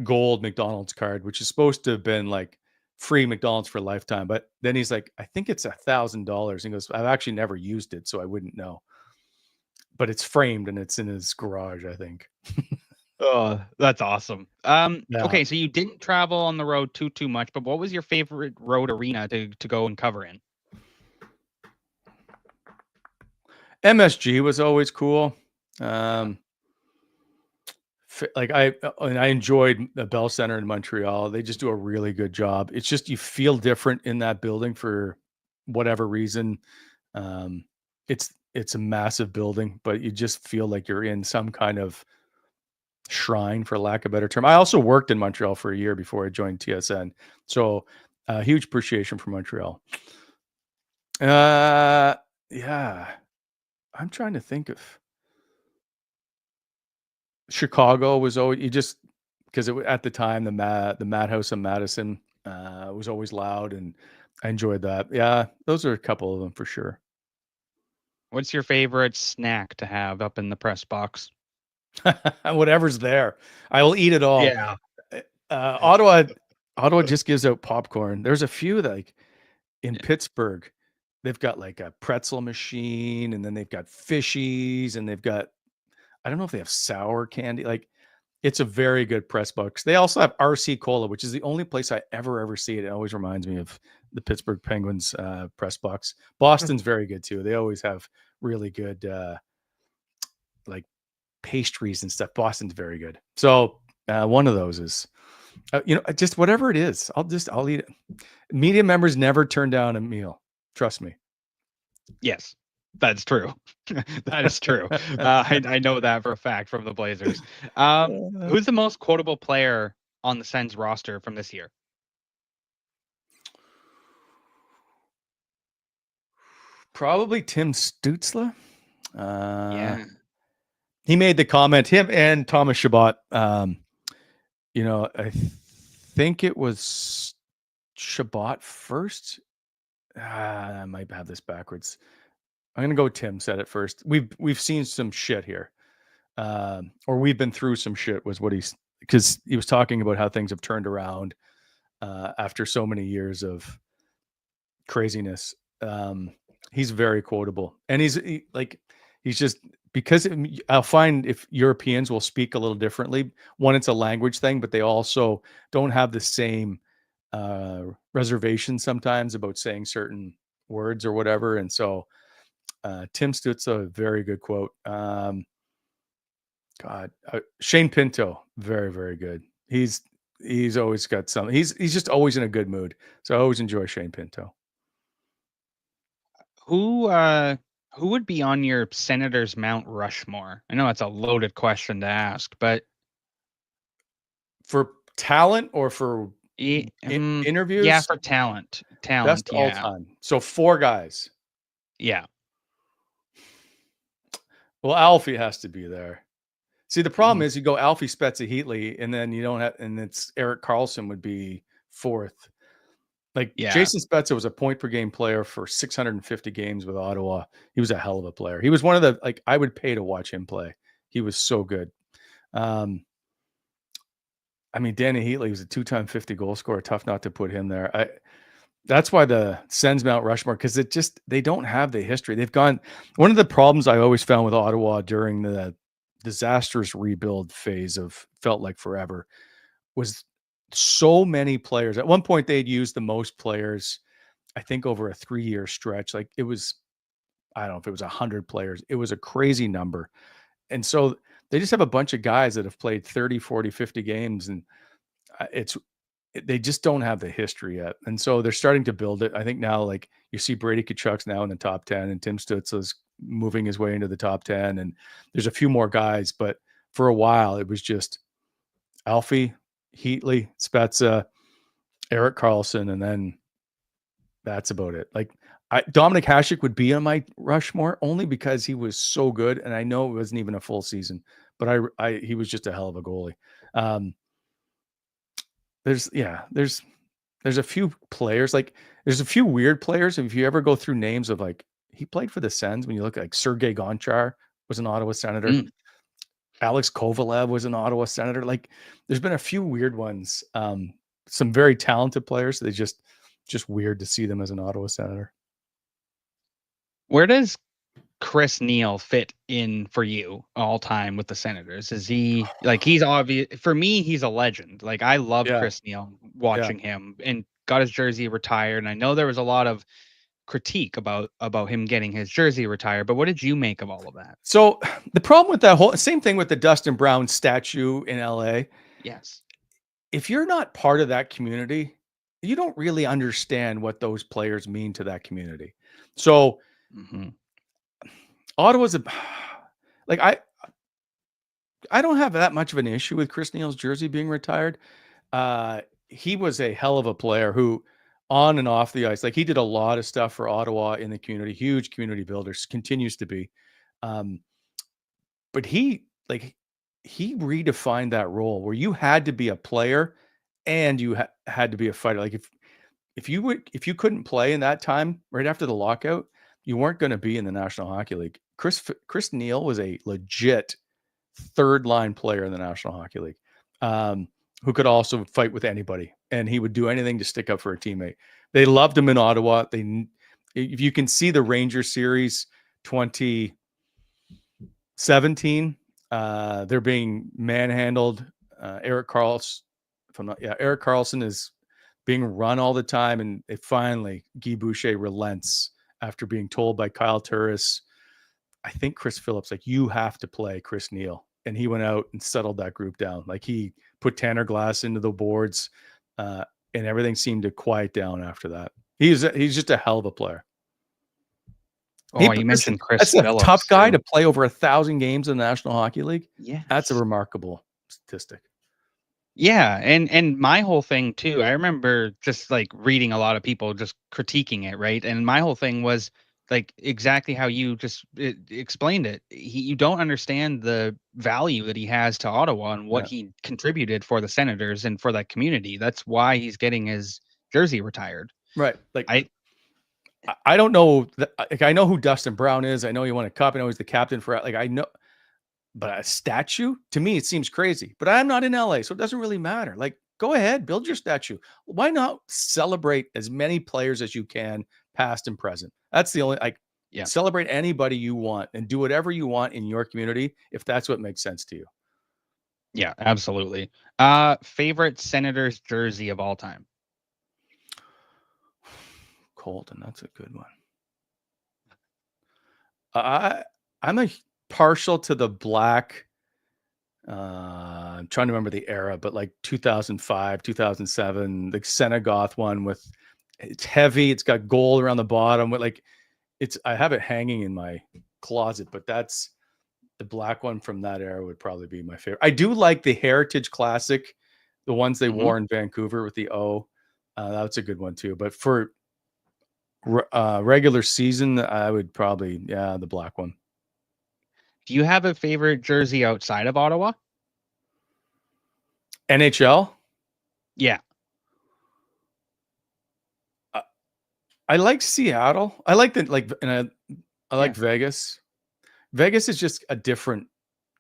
gold McDonald's card, which is supposed to have been like free McDonald's for a lifetime. But then he's like, I think it's $1,000. He goes, I've actually never used it, so I wouldn't know. But it's framed and it's in his garage, I think. Oh, that's awesome. Yeah. Okay, so you didn't travel on the road too much, but what was your favorite road arena to go and cover in? MSG was always cool. Yeah. Like I enjoyed the Bell Center in Montreal. They just do a really good job. It's just you feel different in that building for whatever reason. Um, it's a massive building, but you just feel like you're in some kind of shrine, for lack of a better term. I also worked in Montreal for a year before I joined TSN, so huge appreciation for Montreal. Uh, yeah, I'm trying to think of Chicago was always you just because at the time the Madhouse in Madison was always loud and I enjoyed that. Yeah, those are a couple of them for sure. What's your favorite snack to have up in the press box? Whatever's there, I will eat it all. Yeah. Ottawa, Ottawa just gives out popcorn. There's a few that, like in Pittsburgh, they've got like a pretzel machine, and then they've got fishies, and they've got I don't know if they have sour candy. Like it's a very good press box. They also have RC Cola, which is the only place I ever see it. It always reminds me of the Pittsburgh Penguins press box. Boston's very good too. They always have really good like pastries and stuff. Boston's very good. So one of those is, just whatever it is. I'll eat it. Media members never turn down a meal. Trust me. Yes, that's true. That is true. I know that for a fact from the Blazers. Uh, Who's the most quotable player on the Sens roster from this year? Probably Tim Stutzla. Uh, Yeah. he made the comment. Him and Thomas Chabot. I think it was Chabot first. I might have this backwards. I'm gonna go. Tim said it first. We've seen some shit here, or we've been through some shit. Was what because he was talking about how things have turned around after so many years of craziness. He's very quotable, and he's just because I'll find if Europeans will speak a little differently. One, it's a language thing, but they also don't have the same reservation sometimes about saying certain words or whatever. And so Tim Stutz, a very good quote. Shane Pinto, very, very good. He's always got something. He's just always in a good mood. So I always enjoy Shane Pinto. Who would be on your Senators Mount Rushmore? I know it's a loaded question to ask, but For talent or for yeah, interviews, for talent. best Talent, all yeah. time. So four guys. Yeah. Well, Alfie has to be there. See, the problem Mhm. is you go Alfie, Spezza, Heatley, and then you don't have, and it's Eric Carlson would be fourth. Like Yeah. Jason Spezza was a point per game player for 650 games with Ottawa. He was a hell of a player. He was one of the I would pay to watch him play. He was so good. Um, I mean, Danny Heatley was a two-time 50 goal scorer. Tough not to put him there. That's why the Sens Mount Rushmore, because they don't have the history. They've gone. One of the problems I always found with Ottawa during the disastrous rebuild phase of felt like forever was so many players. At one point, they'd used the most players, I think, over a 3-year stretch. Like it was, I don't know if it was 100 players. It was a crazy number. And so they just have a bunch of guys that have played 30, 40, 50 games. And it's they just don't have the history yet. And so they're starting to build it. I think now, like you see Brady Kachuk's now in the top 10 and Tim Stützle's moving his way into the top 10. And there's a few more guys, but for a while it was just Alfie, Heatley, Spezza, Eric Carlson, and then that's about it. Like Dominic Hasek would be on my Rushmore only because he was so good. And I know it wasn't even a full season, but he was just a hell of a goalie. Um, there's a few players, like there's a few weird players. If you ever go through names of like he played for the Sens, when you look like Sergei Gonchar was an Ottawa Senator. Mm. Alex Kovalev was an Ottawa Senator. Like, there's been a few weird ones. Some very talented players. They just weird to see them as an Ottawa Senator. Where does Chris Neil fit in for you all time with the Senators? Is he like he's obvious for me? He's a legend. Like I loved Yeah, Chris Neil yeah. watching him and got his jersey retired. And I know there was a lot of critique about him getting his jersey retired. But what did you make of all of that? So the problem with that whole same thing with the Dustin Brown statue in LA. Yes. If you're not part of that community, you don't really understand what those players mean to that community. So Hmm. Ottawa's a like I don't have that much of an issue with Chris Neil's jersey being retired. He was a hell of a player who, on and off the ice, like he did a lot of stuff for Ottawa in the community, huge community builders, continues to be. Um, but he redefined that role where you had to be a player and you had to be a fighter. Like if you couldn't play in that time right after the lockout, you weren't going to be in the National Hockey League. Chris Neil was a legit third line player in the National Hockey League, who could also fight with anybody, and he would do anything to stick up for a teammate. They loved him in Ottawa. If you can see the Ranger series 2017, they're being manhandled. Eric Carlson, Eric Carlson is being run all the time, and they finally Guy Boucher relents after being told by Kyle Turris, I think Chris Phillips, like, you have to play Chris Neil. And he went out and settled that group down. Like he put Tanner Glass into the boards, and everything seemed to quiet down after that. He's just a hell of a player. Oh, you mentioned Chris That's a tough Phillips guy too. to play over 1,000 games in the National Hockey League. That's a Yes. remarkable statistic. Yeah, and my whole thing too, I remember just like reading a lot of people just critiquing it, right? And my whole thing was like exactly how you just explained it. You don't understand the value that he has to Ottawa and what Yeah. he contributed for the Senators and for that community. That's why he's getting his jersey retired. Right. Like I I don't know. Like I know who Dustin Brown is. I know he won a cup. I know he's the captain for. Like I know, but a statue to me it seems crazy. But I'm not in LA, so it doesn't really matter. Like go ahead, build your statue. Why not celebrate as many players as you can, past and present? That's the only like yeah, celebrate anybody you want and do whatever you want in your community if that's what makes sense to you. yeah, absolutely. Favorite Senators jersey of all time? Colton, that's a good one. I'm a partial to the black. I'm trying to remember the era, but like 2005, 2007, the Senegoth one with it's heavy. It's got gold around the bottom. With like I have it hanging in my closet, but that's the black one from that era would probably be my favorite. I do like the Heritage Classic, the ones they Hmm. wore in Vancouver with the O. That's a good one too. But for regular season, I would probably the black one. Do you have a favorite jersey outside of Ottawa? NHL. Yeah, I like Seattle. I like and I like yeah. Vegas. Vegas is just a different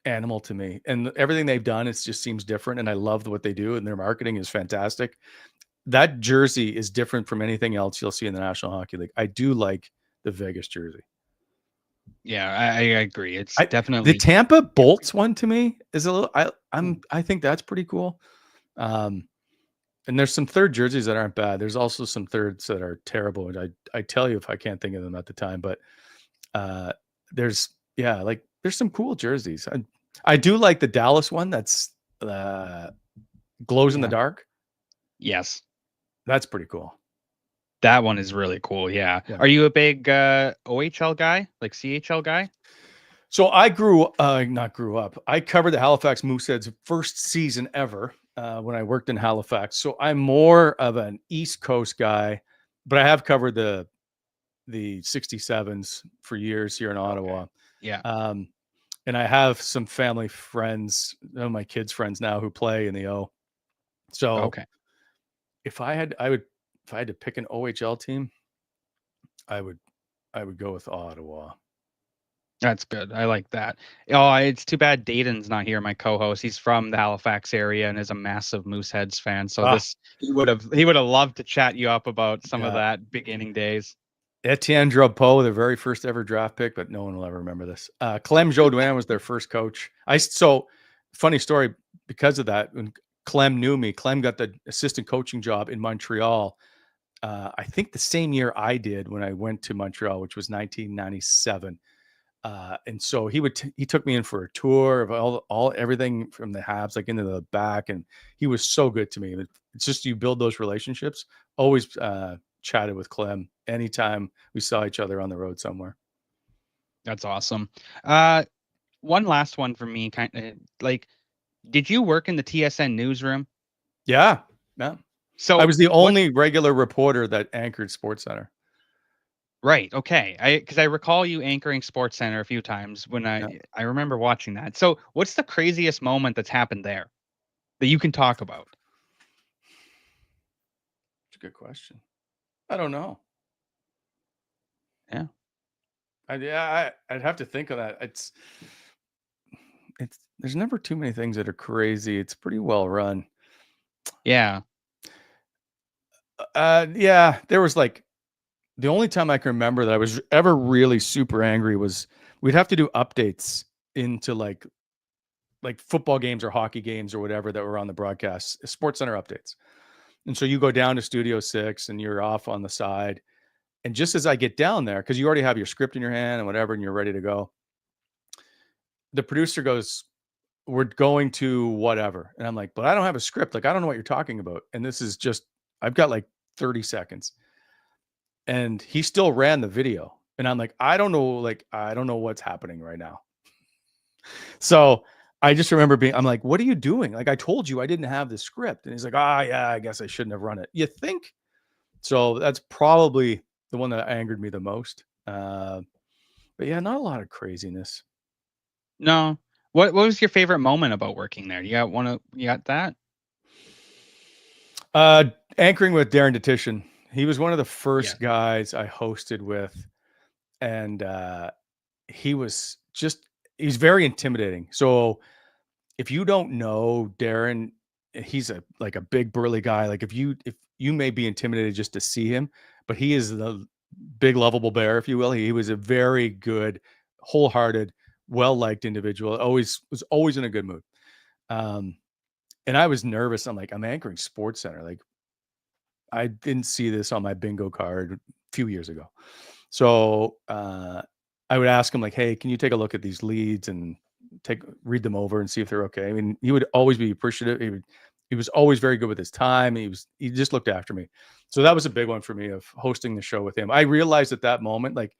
animal to me, and everything they've done, it just seems different. And I love what they do, and their marketing is fantastic. That jersey is different from anything else you'll see in the National Hockey League. I do like the Vegas jersey. Yeah, I agree. It's The definitely Tampa different. Bolts one to me is a little. Mm. I think that's pretty cool. Um, and there's some third jerseys that aren't bad. There's also some thirds that are terrible. And I tell you if I can't think of them at the time, but uh, there's like there's some cool jerseys. I do like the Dallas one that's glows in the Yeah. dark. Yes. That's pretty cool. That one is really cool. Yeah. Yeah. Are you a big OHL guy? Like CHL guy? So not grew up. I covered the Halifax Mooseheads' first season ever when I worked in Halifax. So I'm more of an East Coast guy, but I have covered the 67s for years here in Okay. Ottawa. Yeah. And I have some family friends, my kids' friends now who play in the O. So Okay. if I had to pick an OHL team, I would go with Ottawa. That's good. I like that. Oh, it's too bad Dayton's not here, my co-host. He's from the Halifax area and is a massive Mooseheads fan. So Ah, this he would have loved to chat you up about some of yeah. that beginning days. Etienne Drapeau, the very first ever draft pick, but no one will ever remember this. Clem Jodouin was their first coach. So funny story because of that. When Clem knew me, Clem got the assistant coaching job in Montreal. I think the same year I did when I went to Montreal, which was 1997. And so he took me in for a tour of all everything from the Habs, like into the back, and he was so good to me. It's just you build those relationships. Always chatted with Clem anytime we saw each other on the road somewhere. That's awesome. Uh, one last one for me, kind of like, did you work in the TSN newsroom? Yeah, yeah. I So was the what? only regular reporter that anchored SportsCenter. Right. Okay. Because I recall you anchoring Sports Center a few times when Yeah, I remember watching that. So what's the craziest moment that's happened there that you can talk about? it's a good question. I don't know. Yeah. I'd have to think of that. It's there's never too many things that are crazy. It's pretty well run. Yeah. Yeah, there was like the only time I can remember that I was ever really super angry was we'd have to do updates into like football games or hockey games or whatever that were on the broadcast, Sports Center updates. And so you go down to Studio 6 and you're off on the side. And just as I get down there, because you already have your script in your hand and whatever, and you're ready to go, the producer goes, "We're going to whatever." And I'm like, "But I don't have a script. Like, I don't know what you're talking about." And this is just, I've got like 30 seconds. And he still ran the video. And I'm like, I don't know what's happening right now. So I just remember I'm like, "What are you doing? Like, I told you I didn't have the script." And he's like, yeah, I guess I shouldn't have run it. You think? So that's probably the one that angered me the most. But yeah, not a lot of craziness. No. What was your favorite moment about working there? You got that? Uh, Anchoring with Darren Detition. He was one of the Yeah. first guys I hosted with, and he was just he's very intimidating. So if you don't know Darren, he's a big burly guy. Like if you may be intimidated just to see him, but he is the big lovable bear, if you will. He was a very good, wholehearted, well liked individual. Was always in a good mood. Um, and I was nervous. I'm like, I'm anchoring Sports Center. Like I didn't see this on my bingo card a few years ago. So I would ask him like, "Hey, can you take a look at these leads and read them over and see if they're okay?" I mean, he would always be appreciative. He was always very good with his time. He just looked after me. So that was a big one for me of hosting the show with him. I realized at that moment, like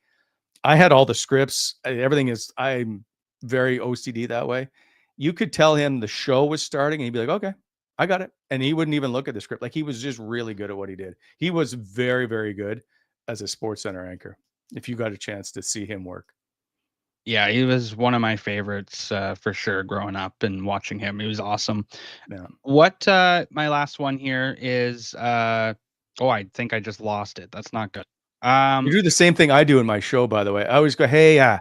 I had all the scripts. I'm very OCD that way. You could tell him the show was starting and he'd be like, "Okay, I got it." And he wouldn't even look at the script. Like he was just really good at what he did. He was very, very good as a Sports Center anchor. If you got a chance to see him work. Yeah, he was one of my favorites for sure growing up and watching him. He was awesome. Yeah. What my last one here is oh, I think I just lost it. That's not good. You Um do the same thing I do in my show, by the way. I always go, "Hey,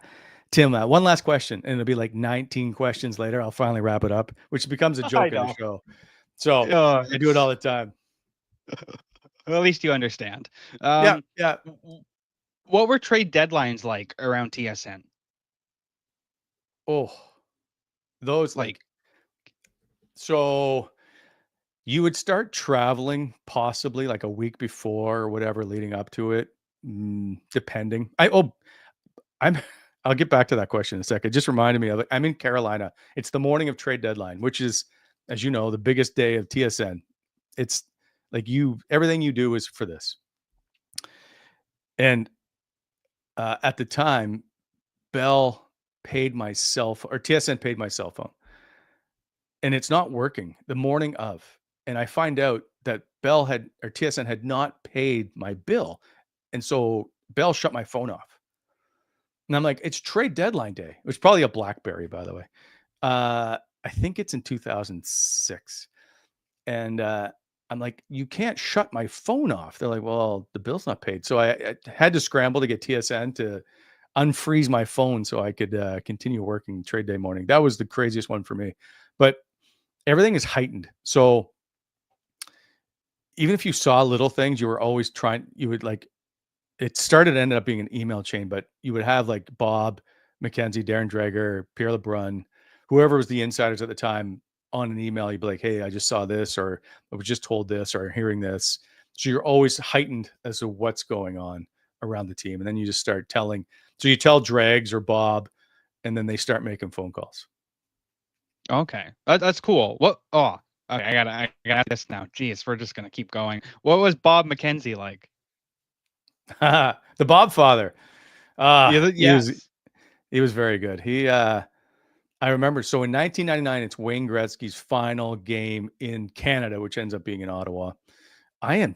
Tim, one last question." And it'll be like 19 questions later. I'll finally wrap it up, which becomes a I joke in the know. show. So I do it all It's the time. well, at least you understand. Yeah. Um Yeah. what were trade deadlines like around TSN? Oh, those Like, so you would start traveling possibly like a week before or whatever leading up to it, depending. I'm I'll get back to that question in a second. It just reminded me of it. I'm in Carolina. It's the morning of trade deadline, which is, as you know, the biggest day of TSN. It's like everything you do is for this. And at the time, Bell paid my or TSN paid my cell phone, and it's not working the morning of. And I find out that TSN had not paid my bill. And so Bell shut my phone off. And I'm like, it's trade deadline day. It was probably a BlackBerry, by the way. I think it's in 2006. And I'm like, you can't shut my phone off. They're like, well, the bill's not paid. So I had to scramble to get TSN to unfreeze my phone so I could continue working trade day morning. That was the craziest one for me. But everything is heightened. So even if you saw little things, you were always you would like, ended up being an email chain, but you would have like Bob McKenzie, Darren Dreger, Pierre LeBrun, whoever was the insiders at the time on an email. You'd be like, hey, I just saw this, or I was just told this, or hearing this. So you're always heightened as to what's going on around the team. And then you just start telling. So you tell Dregs or Bob, and then they start making phone calls. Okay. That's cool. What? Oh, okay. I gotta this now. Jeez, we're just gonna keep going. What was Bob McKenzie like? The Bob father. Yes. He was very good. I remember. So in 1999, it's Wayne Gretzky's final game in Canada, which ends up being in Ottawa. I'm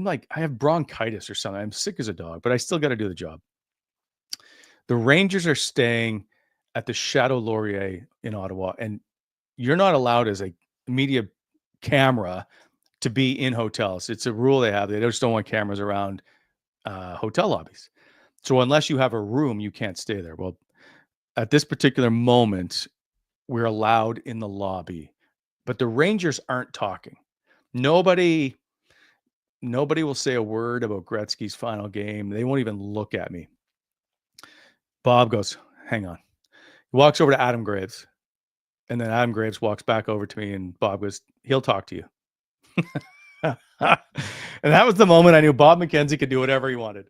like, I have bronchitis or something. I'm sick as a dog, but I still got to do the job. The Rangers are staying at the Chateau Laurier in Ottawa, and you're not allowed as a media camera to be in hotels. It's a rule they have. They just don't want cameras around hotel lobbies. So unless you have a room, you can't stay there. Well, at this particular moment, we're allowed in the lobby, but the Rangers aren't talking. Nobody will say a word about Gretzky's final game. They won't even look at me. Bob goes, hang on. He walks over to Adam Graves, and then Adam Graves walks back over to me, and Bob goes, he'll talk to you. And that was the moment I knew Bob McKenzie could do whatever he wanted.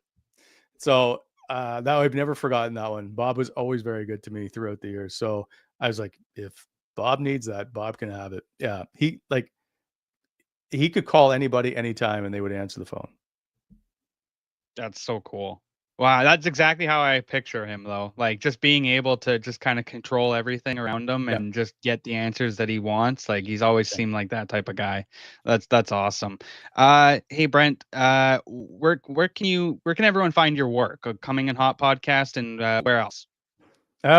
So that I've never forgotten that one. Bob was always very good to me throughout the years. So I was like, if Bob needs that, Bob can have it. Yeah. He could call anybody anytime and they would answer the phone. That's so cool. Wow, that's exactly how I picture him, though. Like, just being able to just kind of control everything around him and just get the answers that he wants. Like, he's always seemed like that type of guy. That's awesome. Hey Brent, where can everyone find your work? Coming in Hot podcast, and where else? I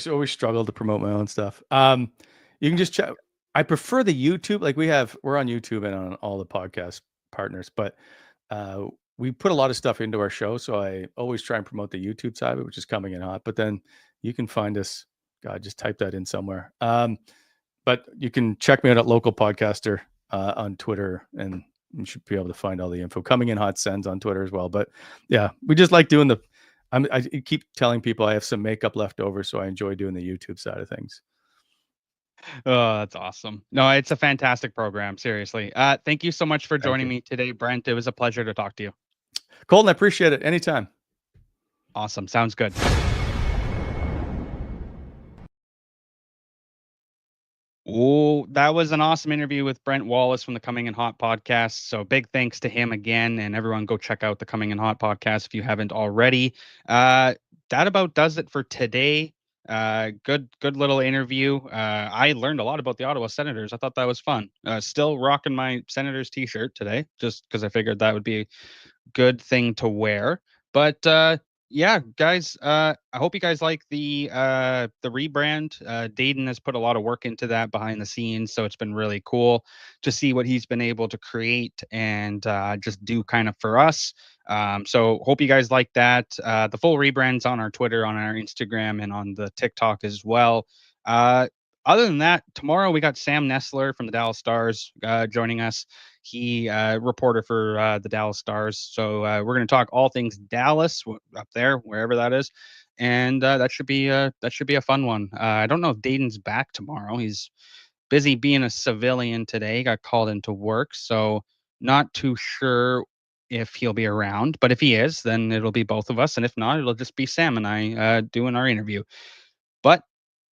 always struggle to promote my own stuff. You can just check. I prefer the YouTube. Like we're on YouTube and on all the podcast partners, but we put a lot of stuff into our show. So I always try and promote the YouTube side of it, which is Coming in Hot. But then you can find us. God, just type that in somewhere. But you can check me out at Local Podcaster on Twitter, and you should be able to find all the info. Coming in Hot Sends on Twitter as well. But yeah, we just like doing I keep telling people I have some makeup left over, so I enjoy doing the YouTube side of things. Oh, that's awesome. No, it's a fantastic program. Seriously. Thank you so much for joining me today, Brent. It was a pleasure to talk to you. Colton, I appreciate it. Anytime. Awesome. Sounds good. Oh, that was an awesome interview with Brent Wallace from the Coming in Hot podcast. So big thanks to him again, and everyone go check out the Coming in Hot podcast if you haven't already. That about does it for today. Good little interview. I learned a lot about the Ottawa Senators. I thought that was fun. Still rocking my Senators t-shirt today, just because I figured that would be a good thing to wear. But yeah, guys, I hope you guys like the rebrand. Dayton has put a lot of work into that behind the scenes, so it's been really cool to see what he's been able to create and just do kind of for us. So hope you guys like that. The full rebrand's on our Twitter, on our Instagram, and on the TikTok as well. Other than that, tomorrow we got Sam Nestler from the Dallas Stars joining us. He reporter for the Dallas Stars. So we're going to talk all things Dallas up there, wherever that is, and that should be a fun one. I don't know if Dayton's back tomorrow. He's busy being a civilian today. Got called into work, so not too sure if he'll be around. But if he is, then it'll be both of us, and if not, it'll just be Sam and I doing our interview. But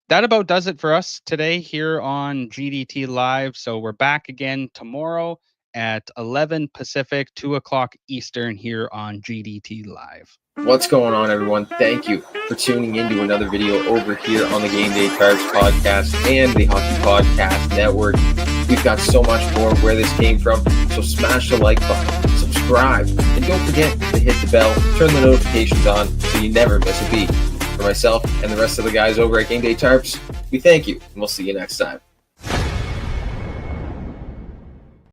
that about does it for us today here on GDT Live. So we're back again tomorrow at 11 Pacific, 2 o'clock Eastern here on GDT Live. What's going on, everyone? Thank you for tuning into another video over here on the Game Day Tarps podcast and the Hockey Podcast Network. We've got so much more where this came from, so smash the like button, subscribe, and don't forget to hit the bell, turn the notifications on so you never miss a beat. For myself and the rest of the guys over at Game Day Tarps, we thank you, and we'll see you next time.